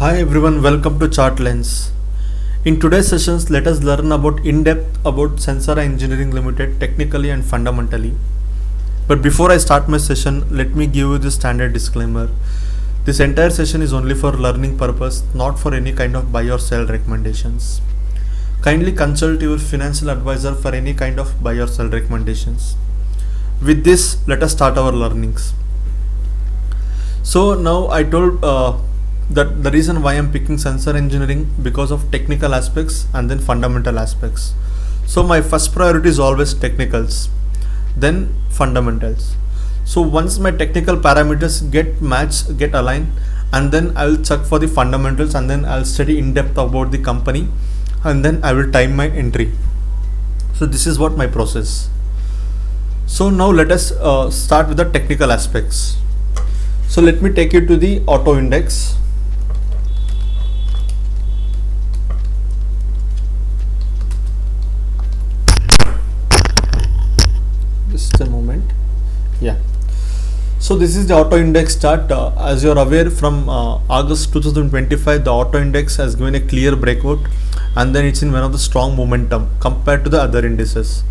Hi everyone, welcome to Chartlens. In today's sessions, let us learn about in-depth about Sansera Engineering Limited technically and fundamentally. But before I start my session, let me give you the standard disclaimer. This entire session is only for learning purpose, not for any kind of buy or sell recommendations. Kindly consult your financial advisor for any kind of buy or sell recommendations. With this, let us start our learnings. So now I told that the reason why I'm picking Sansera Engineering because of technical aspects and then fundamental aspects. So my first priority is always technicals, then fundamentals. So once my technical parameters get matched, get aligned, and then I will check for the fundamentals, and then I'll study in depth about the company, and then I will time my entry. So this is what my process. So now let us start with the technical aspects. So let me take you to the auto index. Just a moment. Yeah. So this is the auto index chart. As you are aware, from August 2025, the auto index has given a clear breakout, and then it's in one of the strong momentum compared to the other indices.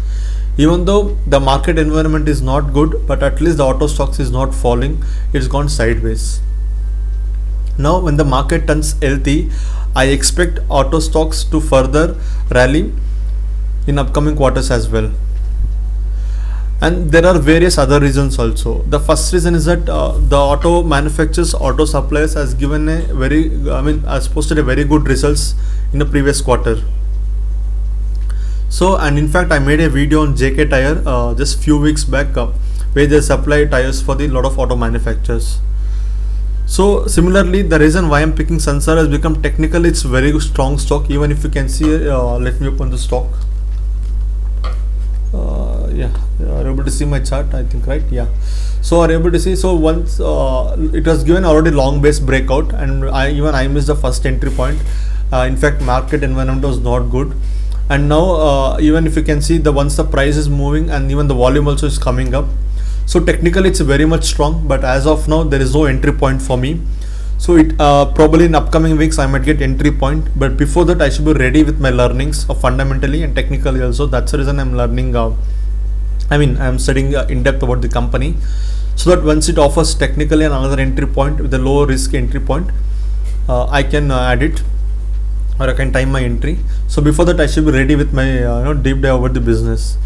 Even though the market environment is not good, but at least the auto stocks is not falling, it's gone sideways. Now when the market turns healthy, I expect auto stocks to further rally in upcoming quarters as well. And there are various other reasons also. The first reason is that the auto manufacturers, auto suppliers has given a has posted a very good results in the previous quarter. So, and in fact I made a video on JK Tire just few weeks back where they supply tires for the lot of auto manufacturers. So similarly, the reason why I'm picking Sansera has become technically it's very good, strong stock. Even if you can see, let me open the stock. Yeah, you are able to see my chart, I think, right? Yeah. So are able to see. So once it was given already long base breakout, and I missed the first entry point. In fact, market environment was not good. And now even if you can see, the once the price is moving and even the volume also is coming up, so technically it's very much strong, but as of now there is no entry point for me. So it probably in upcoming weeks I might get entry point, but before that I should be ready with my learnings of fundamentally and technically also. That's the reason I'm learning I'm studying in depth about the company, so that once it offers technically another entry point with a low risk entry point, I can add it, or I can time my entry. So before that I should be ready with my deep dive over the business.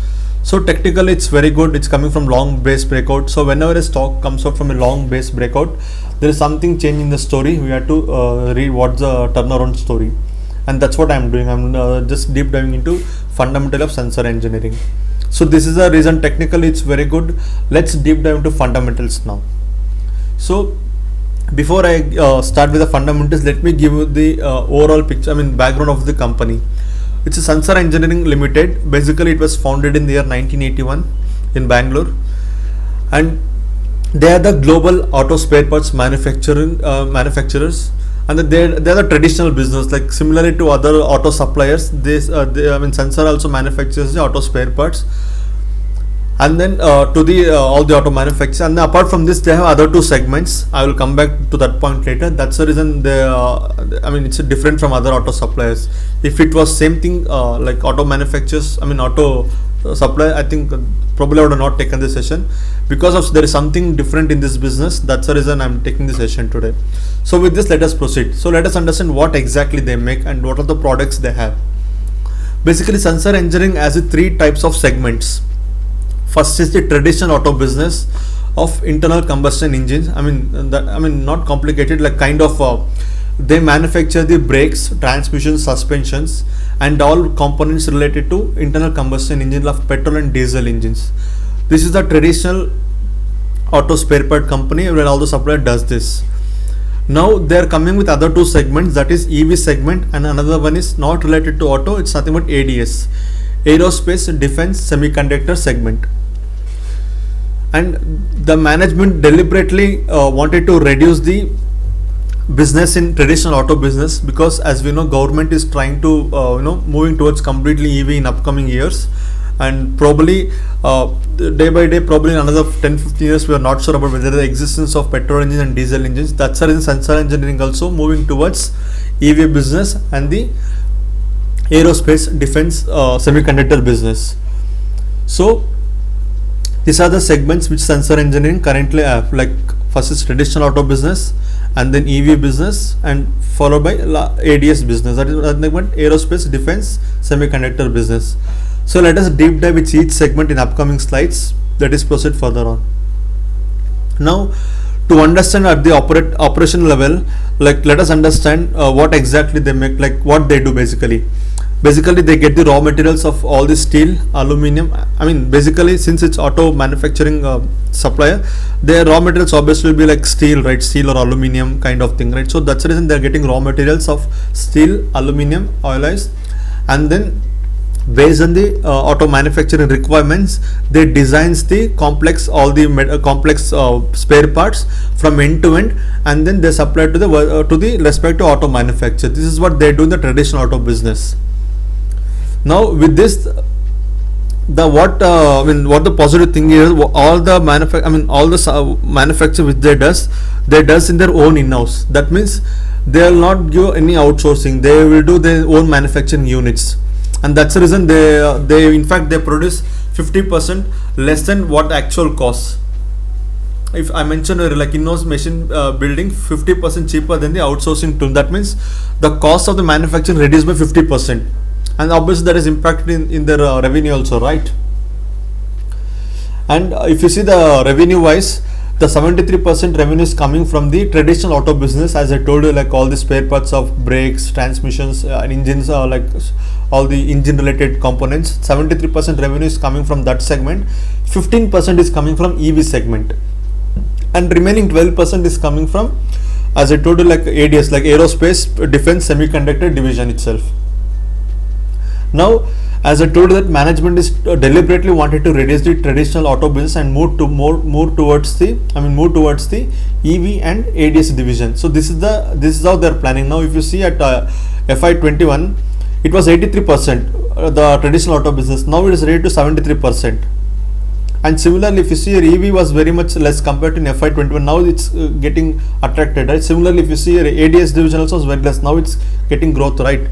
So technically it's very good. It's coming from long base breakout. So whenever a stock comes out from a long base breakout, there is something change in the story. We have to read what's the turnaround story, and that's what I'm doing. I'm just deep diving into fundamental of Sansera Engineering. So this is the reason technically it's very good. Let's deep dive into fundamentals now. So before I start with the fundamentals, let me give you the overall picture, background of the company. It's a Sansera Engineering Limited. Basically, it was founded in the year 1981 in Bangalore, and they are the global auto spare parts manufacturers, and they're the traditional business. Like similarly to other auto suppliers, Sansera also manufactures the auto spare parts, and then to the all the auto manufacturers. And apart from this, they have other two segments. I will come back to that point later. That's the reason they it's different from other auto suppliers. If it was same thing like auto manufacturers, auto supplier, I think probably I would have not taken this session, because of there is something different in this business. That's the reason I'm taking this session today. So with this, let us proceed. So let us understand what exactly they make and what are the products they have. Basically, Sansera Engineering has three types of segments. First is the traditional auto business of internal combustion engines. Not complicated, like kind of they manufacture the brakes, transmissions, suspensions, and all components related to internal combustion engine of petrol and diesel engines. This is the traditional auto spare part company where all the supplier does this. Now they are coming with other two segments, that is EV segment, and another one is not related to auto. It's nothing but ADS, aerospace, defense, semiconductor segment. And the management deliberately wanted to reduce the business in traditional auto business, because as we know, government is trying to moving towards completely EV in upcoming years, and probably day by day, probably in another 10-15 years, we are not sure about whether the existence of petrol engines and diesel engines. That's the reason Sansera Engineering also moving towards EV business and the aerospace defense semiconductor business. So these are the segments which Sansera Engineering currently have. Like first is traditional auto business, and then EV business, and followed by ADS business, that is aerospace defense semiconductor business. So let us deep dive with each segment in upcoming slides. Let us proceed further on. Now, to understand at the operational level, like let us understand what exactly they make, like what they do basically. Basically, they get the raw materials of all the steel, aluminum. I mean, basically, since it's auto manufacturing supplier, their raw materials obviously will be like steel, right? Steel or aluminum kind of thing, right? So that's the reason they're getting raw materials of steel, aluminum, alloys, and then based on the auto manufacturing requirements, they designs the complex, all the complex spare parts from end to end, and then they supply to the respective auto manufacturer. This is what they do in the traditional auto business. Now with this, what the positive thing is, all the manufacture which they does in their own in-house. That means they will not give any outsourcing. They will do their own manufacturing units, and that's the reason they in fact they produce 50% less than what actual costs. If I mentioned like in-house machine building 50% cheaper than the outsourcing tool, that means the cost of the manufacturing reduced by 50%. And obviously that is impacted in their revenue also, right? And if you see the revenue wise, the 73% revenue is coming from the traditional auto business, as I told you, like all the spare parts of brakes, transmissions, and engines, like all the engine related components. 73% revenue is coming from that segment. 15% is coming from EV segment, and remaining 12% is coming from, as I told you, like ADS, like aerospace defense semiconductor division itself. Now, as I told you, that management is deliberately wanted to reduce the traditional auto business and move towards the EV and ADS division. So this is how they are planning. Now, if you see at FY21, it was 83% the traditional auto business. Now it is raised to 73%. And similarly, if you see, EV was very much less compared to in FY21. Now it's getting attracted, right? Similarly, if you see, ADS division also was very less. Now it's getting growth, right?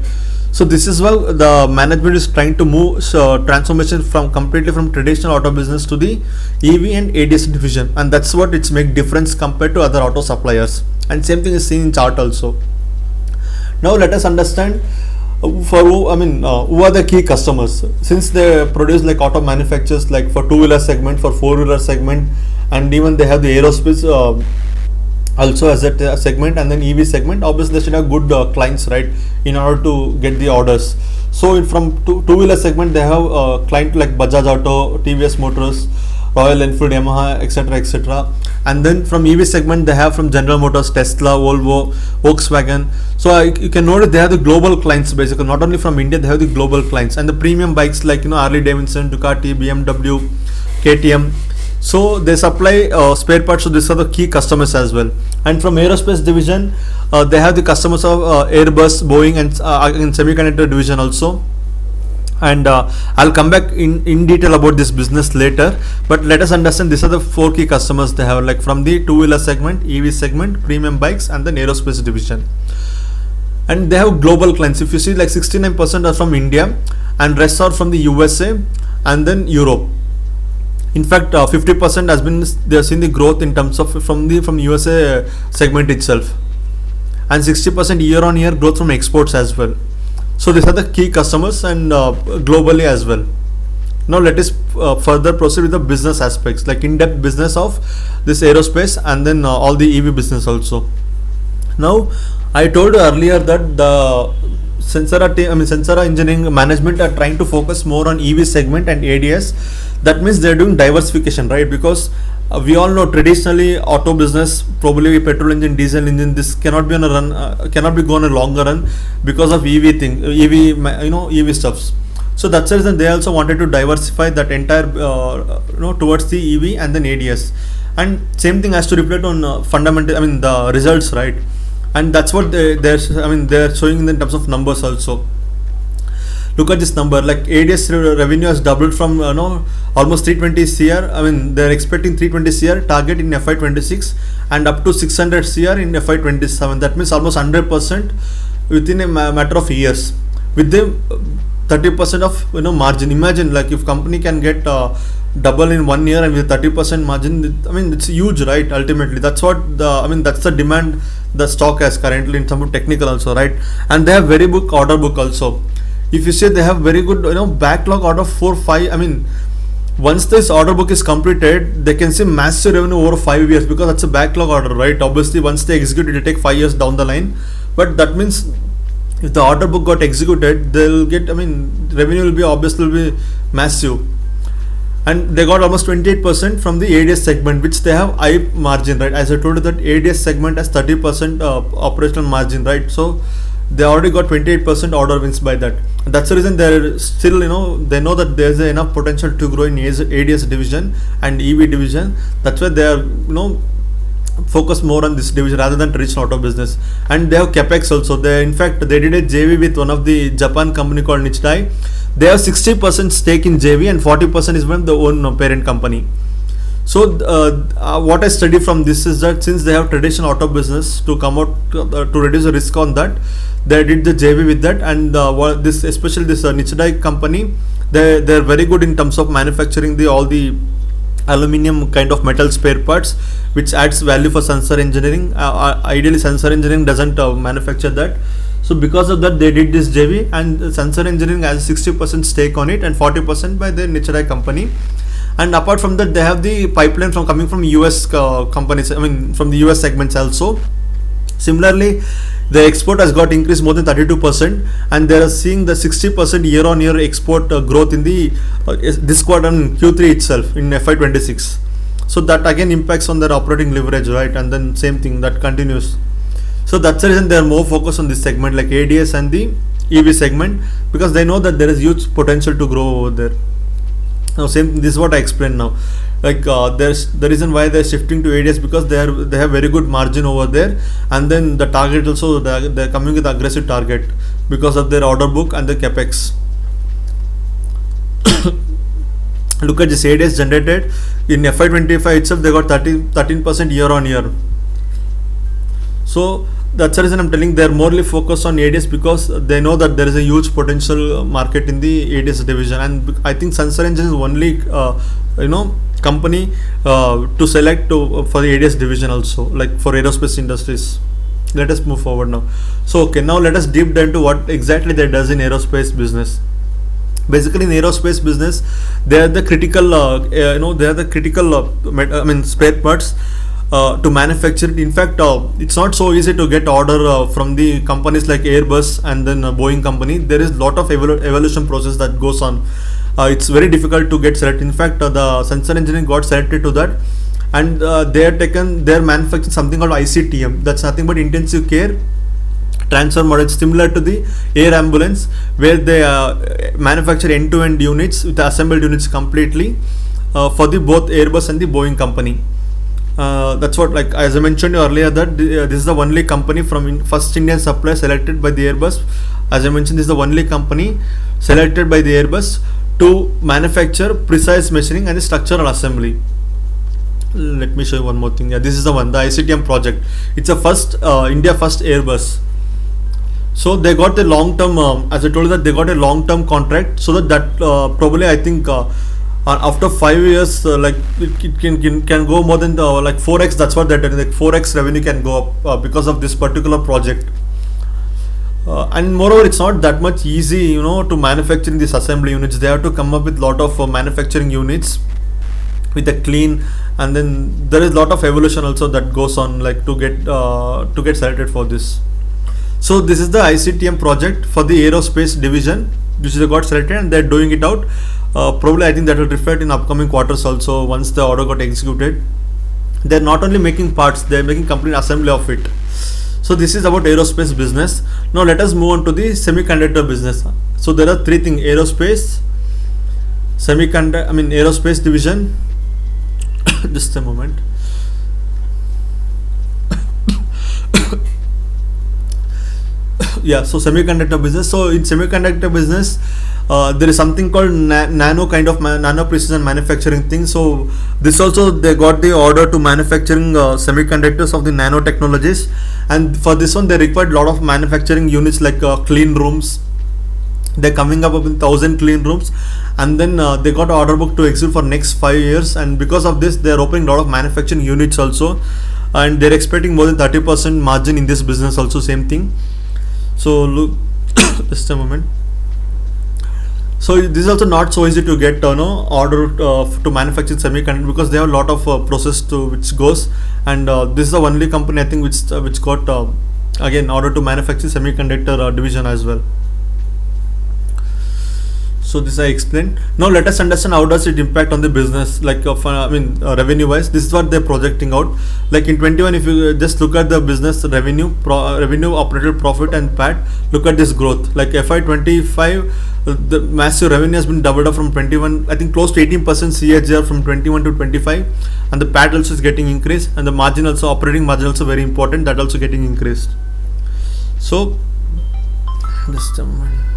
So this is why the management is trying to move transformation completely from traditional auto business to the EV and ADS division, and that's what it's make difference compared to other auto suppliers. And same thing is seen in chart also. Now let us understand who are the key customers, since they produce like auto manufacturers, like for two-wheeler segment, for four-wheeler segment, and even they have the aerospace also as a segment, and then EV segment. Obviously they should have good clients, right, in order to get the orders. So from two-wheeler segment, they have client like Bajaj Auto, TVS Motors, Royal Enfield, Yamaha, etc. And then from EV segment, they have from General Motors, Tesla, Volvo, Volkswagen. So you can notice they have the global clients basically, not only from India, they have the global clients. And the premium bikes like Harley Davidson, Ducati, BMW, KTM. So they supply spare parts. So these are the key customers as well. And from aerospace division, they have the customers of Airbus, Boeing, and in semiconductor division also. And I'll come back in detail about this business later, but let us understand these are the four key customers they have, like from the two-wheeler segment, EV segment, premium bikes, and then aerospace division. And they have global clients. If you see, like 69% are from India, and rest are from the USA and then Europe. In fact, 50% has been, they have seen the growth in terms of from USA segment itself, and 60% year-on-year growth from exports as well. So these are the key customers, and globally as well. Now let us further proceed with the business aspects, like in-depth business of this aerospace, and then all the EV business also. Now I told you earlier that the Sansera Engineering management are trying to focus more on EV segment and ADS. That means they are doing diversification, right? Because we all know traditionally auto business, probably petrol engine, diesel engine, this cannot be on a run, cannot be gone a longer run because of EV stuffs. So that's the reason they also wanted to diversify that entire towards the EV and then ADS. And same thing has to reflect on the results, right? And that's what they're showing in terms of numbers also. look at this number, like ADS revenue has doubled from almost 320 cr. I mean, they're expecting 320 cr target in FY26 and up to 600 cr in FY27. That means almost 100% within a matter of years, with the 30% of margin. Imagine, like, if company can get double in 1 year and with 30% margin, I mean, it's huge, right? Ultimately, that's what that's the demand the stock has currently in terms of technical also, right? And they have very good order book also. If you say they have very good backlog out of 4-5, I mean, once this order book is completed, they can see massive revenue over 5 years, because that's a backlog order, right? Obviously, once they execute it, will take 5 years down the line, but that means if the order book got executed, they'll get, I mean, revenue will be obviously massive. And they got almost 28% from the ADS segment, which they have high margin, right? As I told you that ADS segment has 30% operational margin, right? So they already got 28% order wins by that. And that's the reason they're still, they know that there's enough potential to grow in ADS division and EV division. That's why they are, focus more on this division rather than traditional auto business. And they have capex also. They did a JV with one of the Japan company called Nichidai. They have 60% stake in JV and 40% is from the own parent company. So what I study from this is that since they have traditional auto business, to come out to reduce the risk on that, they did the JV with that. And especially this Nichidai company, they're very good in terms of manufacturing all the aluminium kind of metal spare parts, which adds value for Sansera Engineering. Ideally, Sansera Engineering doesn't manufacture that. So because of that, they did this JV, and Sansera Engineering has 60% stake on it and 40% by the Nichidai company. And apart from that, they have the pipeline coming from US companies, I mean, from the US segments also. Similarly, the export has got increased more than 32%, and they are seeing the 60% year-on-year export growth in the this quarter in Q3 itself in FY26. So that again impacts on their operating leverage, right? And then same thing that continues. So that's the reason they are more focused on this segment, like ADS and the EV segment, because they know that there is huge potential to grow over there. Now, this is what I explained now. Like there's the reason why they're shifting to ADS, because they have very good margin over there, and then the target also they're coming with aggressive target because of their order book and the capex. Look at this ADS generated in FY25 itself. They got 13% year on year. So that's the reason I'm telling they're morely focused on ADS, because they know that there is a huge potential market in the ADS division. And I think Sansera Engineering is only company to select for the ADS division also, like for aerospace industries. Let us move forward now. So okay, now let us deep dive into what exactly they does in aerospace business. Basically, in aerospace business, they are the critical spare parts to manufacture it. In fact, it's not so easy to get order from the companies like Airbus and then Boeing company. There is lot of evolution process that goes on. It's very difficult to get selected. In fact, the Sansera Engineering got selected to that, and they're manufacturing something called ICTM. That's nothing but intensive care transfer model, similar to the air ambulance, where they manufacture end-to-end units with assembled units completely for the both Airbus and the Boeing company. That's what, like as I mentioned earlier, that this is the only company from first Indian supplier selected by the Airbus. As I mentioned, this is the only company selected by the Airbus to manufacture precise machining and structural assembly. Let me show you one more thing. Yeah, this is the one, the ICTM project. It's a first India first Airbus. So they got a long-term, as I told you, that they got a long-term contract, so that probably I think after 5 years, like it can go more than like 4x. That's what they're doing. Like 4x revenue can go up because of this particular project. And moreover, it's not that much easy, to manufacturing these assembly units. They have to come up with lot of manufacturing units with a clean, and then there is lot of evolution also that goes on, like to get selected for this. So this is the ICTM project for the aerospace division, which they got selected, and they're doing it out. Probably I think that will reflect in upcoming quarters also once the order got executed. They're not only making parts, they're making complete assembly of it. So this is about aerospace business. Now let us move on to the semiconductor business. So there are three things: aerospace, aerospace division. Just a moment. yeah, so semiconductor business. So in semiconductor business, there is something called nano kind of nano precision manufacturing thing. So this also they got the order to manufacturing semiconductors of the nanotechnologies, and for this one they required a lot of manufacturing units like clean rooms. They're coming up with 1,000 clean rooms, and then they got an order book to execute for next 5 years, and because of this they're opening a lot of manufacturing units also, and they're expecting more than 30% margin in this business also, same thing. So look, just a moment. So this is also not so easy to get order to manufacture semiconductor, because they have a lot of process to which goes, and this is the only company I think which got again order to manufacture semiconductor division as well. So this I explained. Now let us understand how does it impact on the business, like revenue wise. This is what they're projecting out. Like in 21, if you just look at the business revenue, operating profit and PAT, look at this growth. Like FY25, the massive revenue has been doubled up from 21, I think close to 18% CAGR from 21 to 25, and the PAT also is getting increased, and the margin also, operating margin also very important, that also getting increased. So just a moment.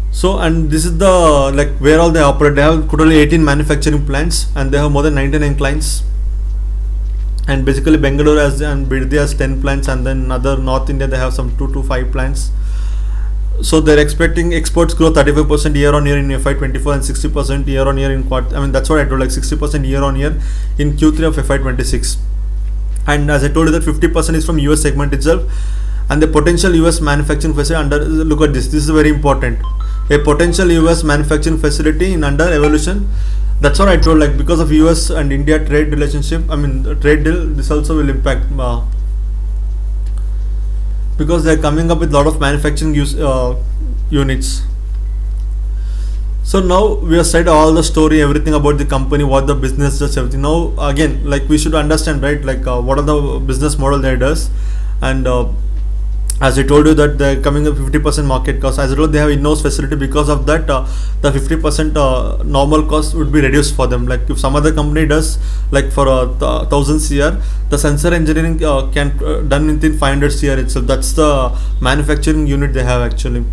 So, and this is the like where all they operate. They have totally 18 manufacturing plants, and they have more than 99 clients. And basically Bangalore has and Biddi has 10 plants, and then other North India they have some 2 to 5 plants. So they're expecting exports grow 35% year on year in FY24 and 60% year on year in quarter. I mean that's what I told, like 60% year on year in Q3 of FY26. And as I told you that 50% is from US segment itself, and the potential US manufacturing facility under, look at this. This is very important. A potential US manufacturing facility in under evolution. That's what I told, like because of US and India trade relationship, I mean trade deal, this also will impact because they're coming up with a lot of manufacturing units. So now we have said all the story, everything about the company, what the business does, everything. Now again, like we should understand, right, like what are the business model that does, and as I told you that they're coming up 50% market cost. As I told, they have in-house facility. Because of that, the 50% normal cost would be reduced for them. Like if some other company does, like for 1,000 CR, the Sansera Engineering can done within 500 CR itself. That's the manufacturing unit they have actually.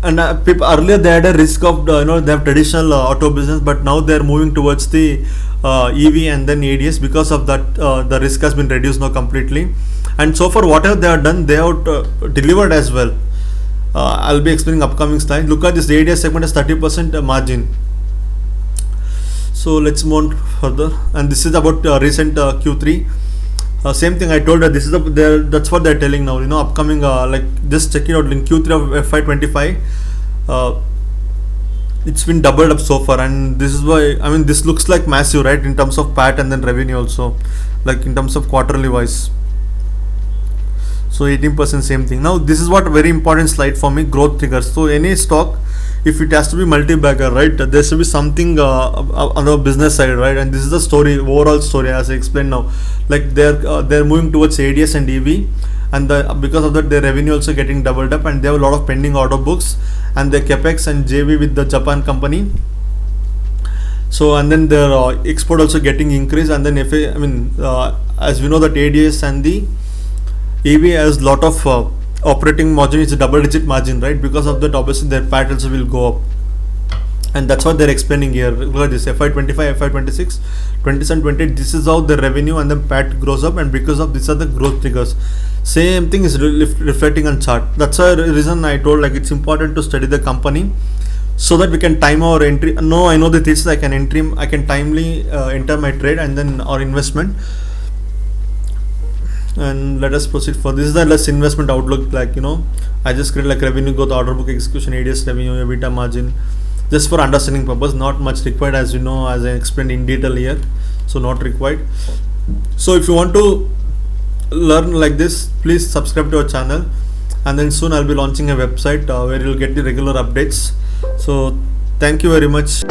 And earlier they had a risk of they have traditional auto business, but now they are moving towards the EV and then ADS. Because of that, the risk has been reduced now completely. And so far whatever they have done, they have delivered as well. I'll be explaining upcoming slide. Look at this, the ADS segment has 30% margin. So let's move on further, and this is about recent Q3. Same thing I told her. This is that's what they're telling now. Upcoming like just check it out in Q3 of FY25. It's been doubled up so far, and this is why, I mean, this looks like massive, right, in terms of PAT and then revenue also, like in terms of quarterly wise. So 18% same thing. Now this is what very important slide for me, growth triggers. So any stock, if it has to be multi-bagger, right, there should be something on the business side, right, and this is the story, overall story as I explained now. Like they're moving towards ADS and EV, and because of that their revenue also getting doubled up, and they have a lot of pending order books, and their capex and JV with the Japan company. So and then their export also getting increased, and then as we know that ADS and the EV has lot of operating margin, is a double-digit margin, right? Because of that, obviously their PAT also will go up, and that's what they're explaining here. Look at this, FY25, FY26, 27, 28. This is how the revenue and the PAT grows up, and because of these are the growth triggers. Same thing is reflecting on chart. That's the reason I told, like it's important to study the company so that we can time our entry. No, I know that this I can timely enter my trade and then our investment. And let us proceed for this is the less investment outlook. Like I just create like revenue growth, order book execution, ADS revenue, EBITDA margin, just for understanding purpose. Not much required, as you know, as I explained in detail here. So not required. So if you want to learn like this, please subscribe to our channel, and then soon I'll be launching a website where you'll get the regular updates. So thank you very much.